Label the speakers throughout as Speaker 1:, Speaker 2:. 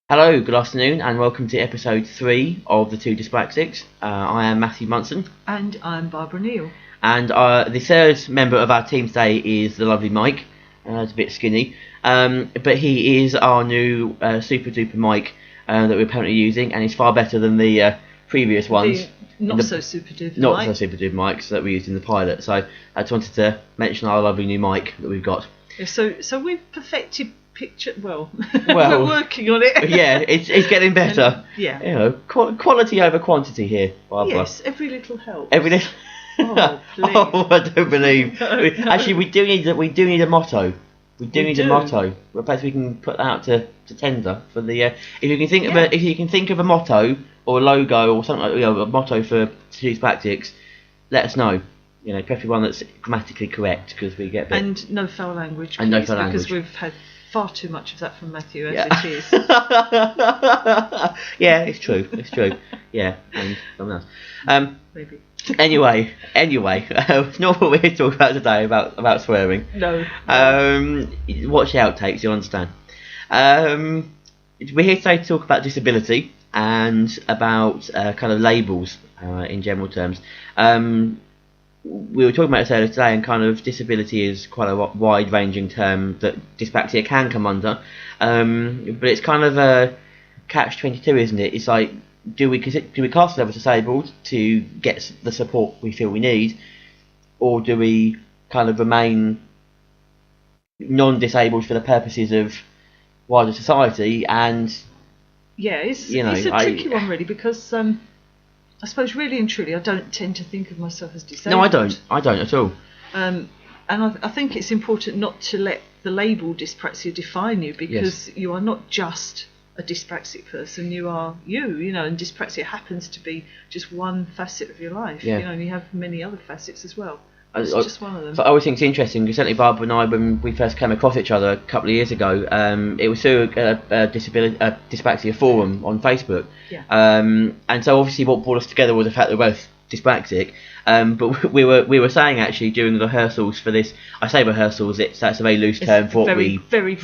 Speaker 1: Hello, good afternoon, and welcome to episode 3 of the Two Dyspraxics. I am Matthew Munson.
Speaker 2: And I'm Barbara Neill.
Speaker 1: And the third member of our team today is the lovely Mike. He's a bit skinny, but he is our new super duper mic that we're apparently using, and he's far better than the previous ones.
Speaker 2: Not so super duper
Speaker 1: mics that we used in the pilot. So I just wanted to mention our lovely new mic that we've got.
Speaker 2: Yeah, so we've perfected picture. Well, we're working on it.
Speaker 1: Yeah, it's getting better.
Speaker 2: Yeah,
Speaker 1: you know, quality over quantity here, Barbara.
Speaker 2: Yes, every little helps.
Speaker 1: Every little.
Speaker 2: Oh, please.
Speaker 1: Oh, I don't believe.
Speaker 2: No.
Speaker 1: Actually, we do need a motto. We need a motto. Perhaps we can put that out to tender for the. If you can think of a motto or a logo or something like a motto for Two Dyspraxics, let us know. You know, preferably one that's grammatically correct because we get.
Speaker 2: And no foul language.
Speaker 1: And no foul language.
Speaker 2: Because we've had far too much of that from Matthew as it is.
Speaker 1: Yeah, it's true. It's true. Yeah, and something else.
Speaker 2: Maybe.
Speaker 1: Anyway, it's not what we're here to talk about today about swearing.
Speaker 2: No.
Speaker 1: Watch the outtakes, you'll understand. We're here today to talk about disability and about kind of labels in general terms. We were talking about this earlier today, and kind of disability is quite a wide-ranging term that dyspraxia can come under. But it's kind of a catch-22, isn't it? It's like, do we class ourselves as disabled to get the support we feel we need, or do we kind of remain non-disabled for the purposes of wider society? And
Speaker 2: yeah, it's a tricky one really, because I suppose really and truly I don't tend to think of myself as disabled.
Speaker 1: No, I don't at all.
Speaker 2: And I think it's important not to let the label dyspraxia define you, because you are not just a dyspraxic person, you are you know, and dyspraxia happens to be just one facet of your life, you know, and you have many other facets as well. It's just one of them.
Speaker 1: So I always think it's interesting, because certainly Barbara and I, when we first came across each other a couple of years ago, it was through a dyspraxia forum on Facebook.
Speaker 2: Yeah.
Speaker 1: And so obviously what brought us together was the fact that we're both dyspraxic. But we were saying actually during the rehearsals for this, I say rehearsals, that's a very loose term for what we do. We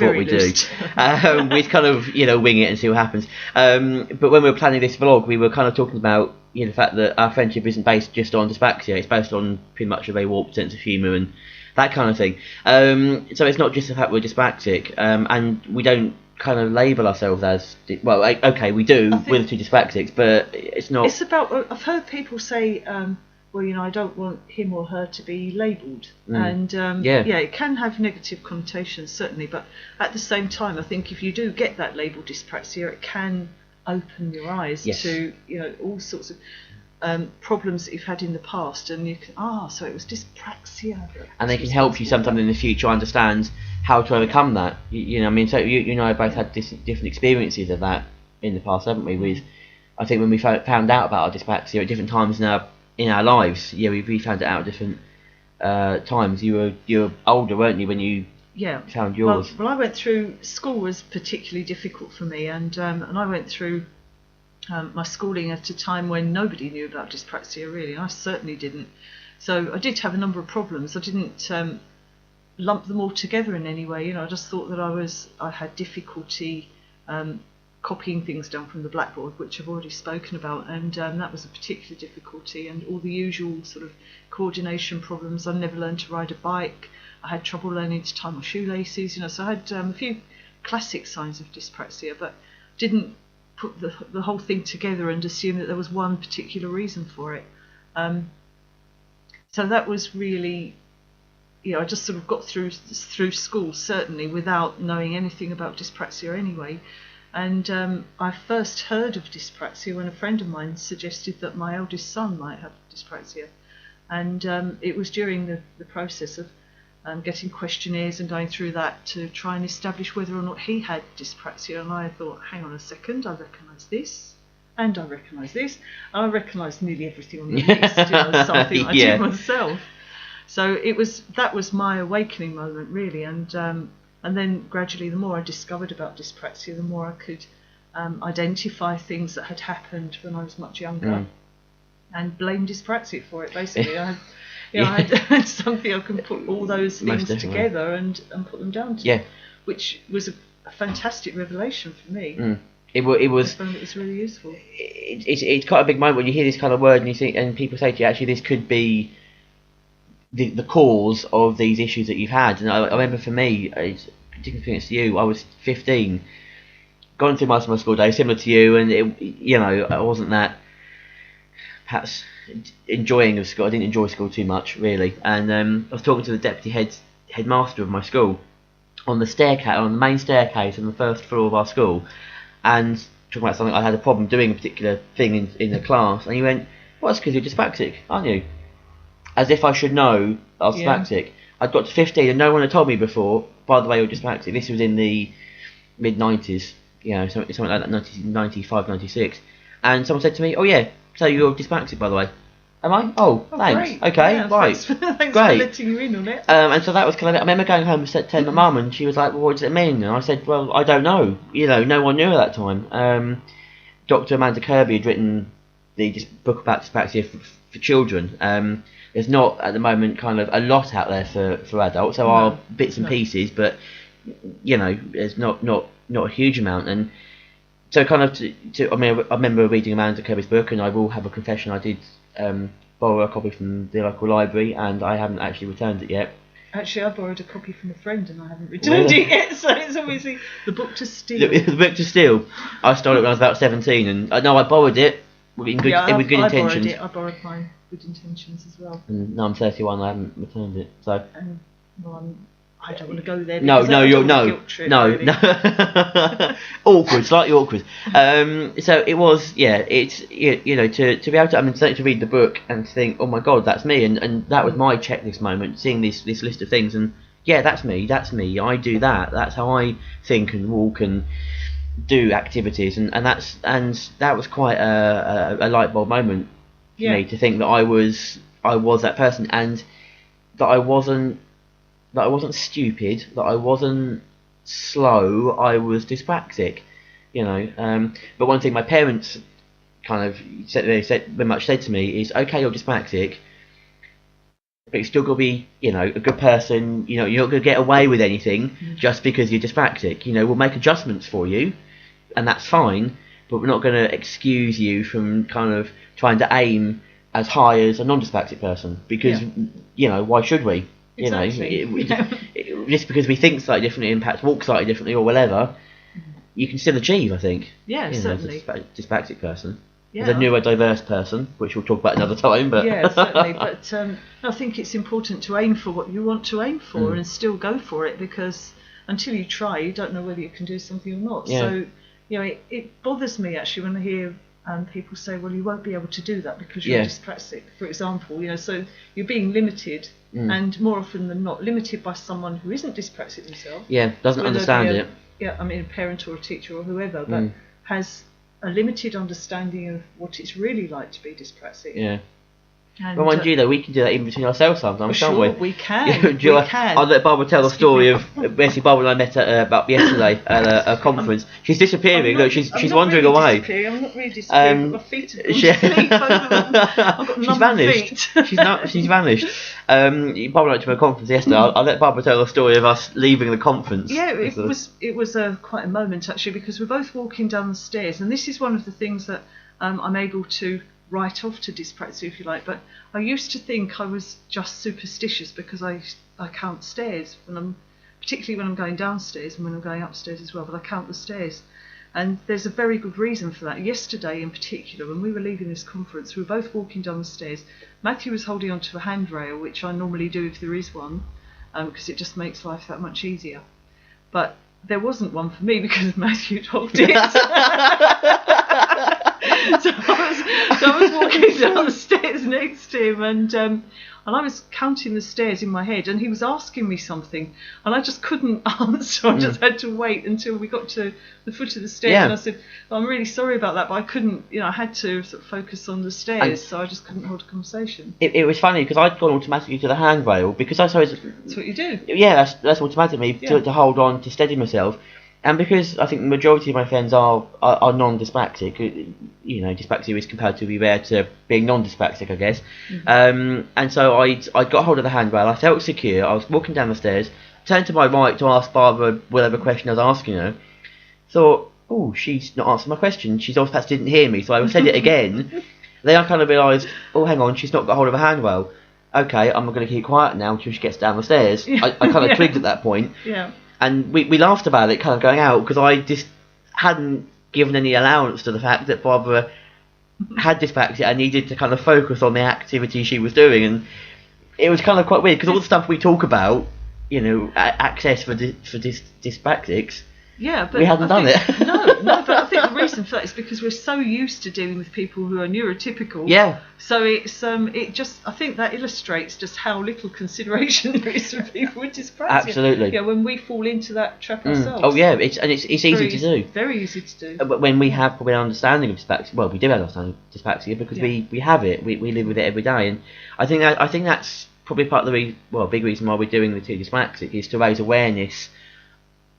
Speaker 1: kind of wing it and see what happens. But when we were planning this vlog, we were kind of talking about the fact that our friendship isn't based just on dyspraxia; it's based on pretty much a very warped sense of humour and that kind of thing. So it's not just the fact we're dyspraxic, and we don't kind of label ourselves as okay, we do with the Two Dyspraxics, but it's not.
Speaker 2: It's about. I've heard people say, well, I don't want him or her to be labelled, and it can have negative connotations certainly, but at the same time, I think if you do get that label dyspraxia, it can open your eyes to all sorts of problems that you've had in the past, and you can so it was dyspraxia,
Speaker 1: and they can help you sometime in the future understand how to overcome that. So you and I both had different experiences of that in the past, haven't we? With, I think when we found out about our dyspraxia at different times in our lives, we found it out at different times. You were older, weren't you, when you found yours?
Speaker 2: Well, I went through school was particularly difficult for me, and I went through my schooling at a time when nobody knew about dyspraxia really. I certainly didn't. So I did have a number of problems. I didn't lump them all together in any way. I just thought that I had difficulty copying things down from the blackboard, which I've already spoken about, and that was a particular difficulty, and all the usual sort of coordination problems. I never learned to ride a bike. I had trouble learning to tie my shoelaces, so I had a few classic signs of dyspraxia, but didn't put the whole thing together and assume that there was one particular reason for it. So that was really, I just sort of got through school certainly without knowing anything about dyspraxia anyway. And I first heard of dyspraxia when a friend of mine suggested that my eldest son might have dyspraxia, and it was during the process of getting questionnaires and going through that to try and establish whether or not he had dyspraxia. And I thought, hang on a second, I recognise this, and I recognise this, and I recognise nearly everything on the list, something I did myself. So that was my awakening moment really, and then gradually the more I discovered about dyspraxia, the more I could identify things that had happened when I was much younger and blame dyspraxia for it basically. I had something I can put all those things together and put them down to, which was a fantastic revelation for me.
Speaker 1: It was.
Speaker 2: I found it was really useful.
Speaker 1: It's quite a big moment when you hear this kind of word and you think, and people say to you, actually, this could be the cause of these issues that you've had. And I remember for me, it's different experience to you. I was 15, gone through most of my school days, similar to you, and I wasn't that perhaps enjoying of school. I didn't enjoy school too much, really. And I was talking to the deputy headmaster of my school on the main staircase on the first floor of our school, and talking about something I had a problem doing a particular thing in the class, and he went, "Well, that's because you're dyspraxic, aren't you?" As if I should know I was dyspraxic. I'd got to 15 and no one had told me before, by the way, you're dyspraxic. This was in the mid-90s, something like that, 1995, 96. And someone said to me, "Oh yeah, so you're dyspraxic, by the way." Am I? Oh, thanks.
Speaker 2: Great.
Speaker 1: Okay,
Speaker 2: yeah,
Speaker 1: right.
Speaker 2: Thanks
Speaker 1: Great.
Speaker 2: for letting you in on it.
Speaker 1: And so that was kind of it. I remember going home and telling my mum, and she was like, "Well, what does it mean?" And I said, "Well, I don't know. No one knew at that time." Dr. Amanda Kirby had written the book about dyspraxia for children. There's not at the moment kind of a lot out there for adults. There are bits and pieces, but there's not a huge amount. And so kind of I remember reading Amanda Kirby's book, and I will have a confession. I did borrow a copy from the local library, and I haven't actually returned it yet.
Speaker 2: Actually, I borrowed a copy from a friend, and I haven't returned it yet. So it's obviously the book to steal.
Speaker 1: The book to steal. I stole it when I was about 17, and I borrowed it with good intentions.
Speaker 2: I borrowed mine. Good intentions as well.
Speaker 1: And now I'm 31. I haven't returned it. So.
Speaker 2: I don't want to go there.
Speaker 1: No.
Speaker 2: Really.
Speaker 1: Awkward, slightly awkward. So it was. Yeah. It's to be able to. Certainly to read the book and to think, oh my God, that's me, and that was my checklist moment. Seeing this list of things, and yeah, that's me. I do that. That's how I think and walk and do activities, and that was quite a light bulb moment. Me to think that I was that person, and that I wasn't stupid, that I wasn't slow, I was dyspraxic, But one thing my parents kind of very much said to me is, okay, you're dyspraxic, but you're still got to be, a good person. You're not going to get away with anything just because you're dyspraxic. We'll make adjustments for you, and that's fine. But we're not going to excuse you from kind of trying to aim as high as a non-dyspraxic person, because why should we?
Speaker 2: Exactly.
Speaker 1: Just because we think slightly differently and perhaps walk slightly differently or whatever, you can still achieve, I think.
Speaker 2: Yeah, certainly.
Speaker 1: As a dyspraxic person,
Speaker 2: as
Speaker 1: a neurodiverse person, which we'll talk about another time. But
Speaker 2: yeah, certainly. But I think it's important to aim for what you want to aim for and still go for it, because until you try, you don't know whether you can do something or not. Yeah. So it bothers me actually when I hear people say, well, you won't be able to do that because you're dyspraxic, for example. So you're being limited, and more often than not, limited by someone who isn't dyspraxic themselves.
Speaker 1: Yeah, doesn't understand it.
Speaker 2: Yeah, a parent or a teacher or whoever, but has a limited understanding of what it's really like to be dyspraxic.
Speaker 1: Yeah. And, well, mind you, though, we can do that even between ourselves sometimes, can't we?
Speaker 2: We can. Can.
Speaker 1: I'll let Barbara tell the story of basically Barbara and I met about yesterday at a conference. She's disappearing. Look, she's wandering away.
Speaker 2: I'm not really disappearing. My feet have gone to sleep. I've got
Speaker 1: she's vanished. She's vanished. Barbara went to a conference yesterday. I'll let Barbara tell the story of us leaving the conference.
Speaker 2: Yeah, it was quite a moment actually, because we're both walking down the stairs, and this is one of the things that I'm able to write off to dyspraxia, if you like. But I used to think I was just superstitious because I count stairs particularly when I'm going downstairs and when I'm going upstairs as well. But I count the stairs, and there's a very good reason for that. Yesterday, in particular, when we were leaving this conference, we were both walking down the stairs. Matthew was holding onto a handrail, which I normally do if there is one, because it just makes life that much easier. But there wasn't one for me because Matthew'd hold it. So I was walking down the stairs next to him, and I was counting the stairs in my head, and he was asking me something, and I just couldn't answer. I just had to wait until we got to the foot of the stairs, and I said, I'm really sorry about that, but I couldn't, I had to sort of focus on the stairs, so I just couldn't hold a conversation.
Speaker 1: It was funny, because I'd gone automatically to the handrail, because I suppose...
Speaker 2: That's what you do.
Speaker 1: Yeah, that's automatically to hold on, to steady myself. And because I think the majority of my friends are non-dyspraxic, dyspraxia is comparatively rare to being non-dyspraxic, I guess. And so I got hold of the handrail, I felt secure, I was walking down the stairs, turned to my right to ask Barbara whatever question I was asking her, thought, oh, she's not answered my question. She's obviously perhaps didn't hear me, so I said it again. Then I kind of realised, oh, hang on, she's not got hold of her hand well. Okay, I'm going to keep quiet now until she gets down the stairs. I kind of twigged at that point.
Speaker 2: Yeah.
Speaker 1: And we laughed about it kind of going out because I just hadn't given any allowance to the fact that Barbara had dyspraxia and needed to kind of focus on the activity she was doing. And it was kind of quite weird because all the stuff we talk about, access for dyspraxics,
Speaker 2: yeah, but
Speaker 1: we hadn't done it.
Speaker 2: No, but I think the reason for that is because we're so used to dealing with people who are neurotypical.
Speaker 1: Yeah.
Speaker 2: So it's I think that illustrates just how little consideration there is for people with dyspraxia.
Speaker 1: Absolutely.
Speaker 2: Yeah, when we fall into that trap ourselves.
Speaker 1: Oh yeah, it's easy to do.
Speaker 2: Very easy to do.
Speaker 1: But when we have probably an understanding of dyspraxia, well, we do have an understanding of dyspraxia because we have it. We live with it every day, and I think that's probably part of the big reason why we're doing the Two Dyspraxic is to raise awareness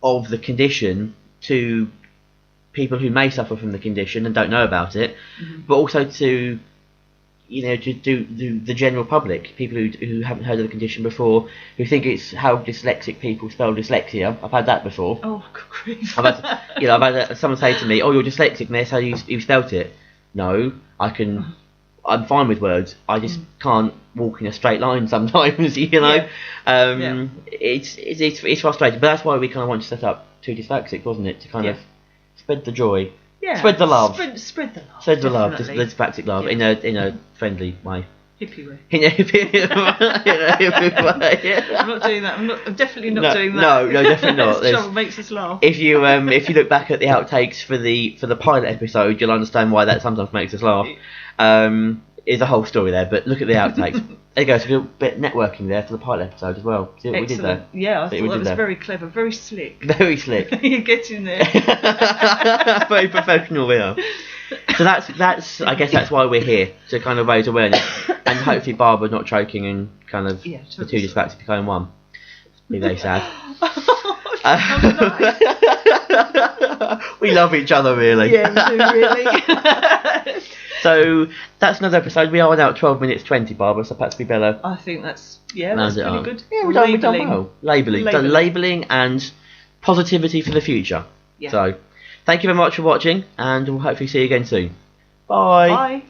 Speaker 1: of the condition to people who may suffer from the condition and don't know about it, but also to the general public, people who haven't heard of the condition before, who think it's how dyslexic people spell dyslexia. I've had that before.
Speaker 2: Oh, good grief.
Speaker 1: I've had someone say to me, "Oh, you're dyslexic, and that's how you spelt it." No, I'm fine with words. I just can't walk in a straight line sometimes.
Speaker 2: Yeah.
Speaker 1: It's frustrating, but that's why we kind of want to set up Two Dyspraxic, wasn't it? To kind of spread the joy, spread the love,
Speaker 2: spread the love,
Speaker 1: spread the love, the dyspraxic love in a friendly way.
Speaker 2: Hippie way.
Speaker 1: In a hippie way. Yeah.
Speaker 2: I'm not doing that. I'm definitely not doing that.
Speaker 1: No, definitely not.
Speaker 2: This trouble makes us laugh.
Speaker 1: If you look back at the outtakes for the pilot episode, you'll understand why that sometimes makes us laugh. There's a whole story there, but look at the outtakes. There you go, so a bit of networking there for the pilot episode as well. See what we did there?
Speaker 2: Yeah, I thought that was very clever, very slick.
Speaker 1: Very slick.
Speaker 2: You get in there.
Speaker 1: Very professional we are. So that's I guess that's why we're here, to kind of raise awareness, and hopefully Barbara not choking and kind of the Two Dyspraxic becoming one. Be very sad. We love each other, really.
Speaker 2: Yeah, we do, really.
Speaker 1: So that's another episode. We are now at 12 minutes 20, Barbara, so perhaps we better...
Speaker 2: I think that's pretty good.
Speaker 1: Yeah, we've done well. Labelling and positivity for the future.
Speaker 2: Yeah.
Speaker 1: So thank you very much for watching, and we'll hopefully see you again soon. Bye.
Speaker 2: Bye.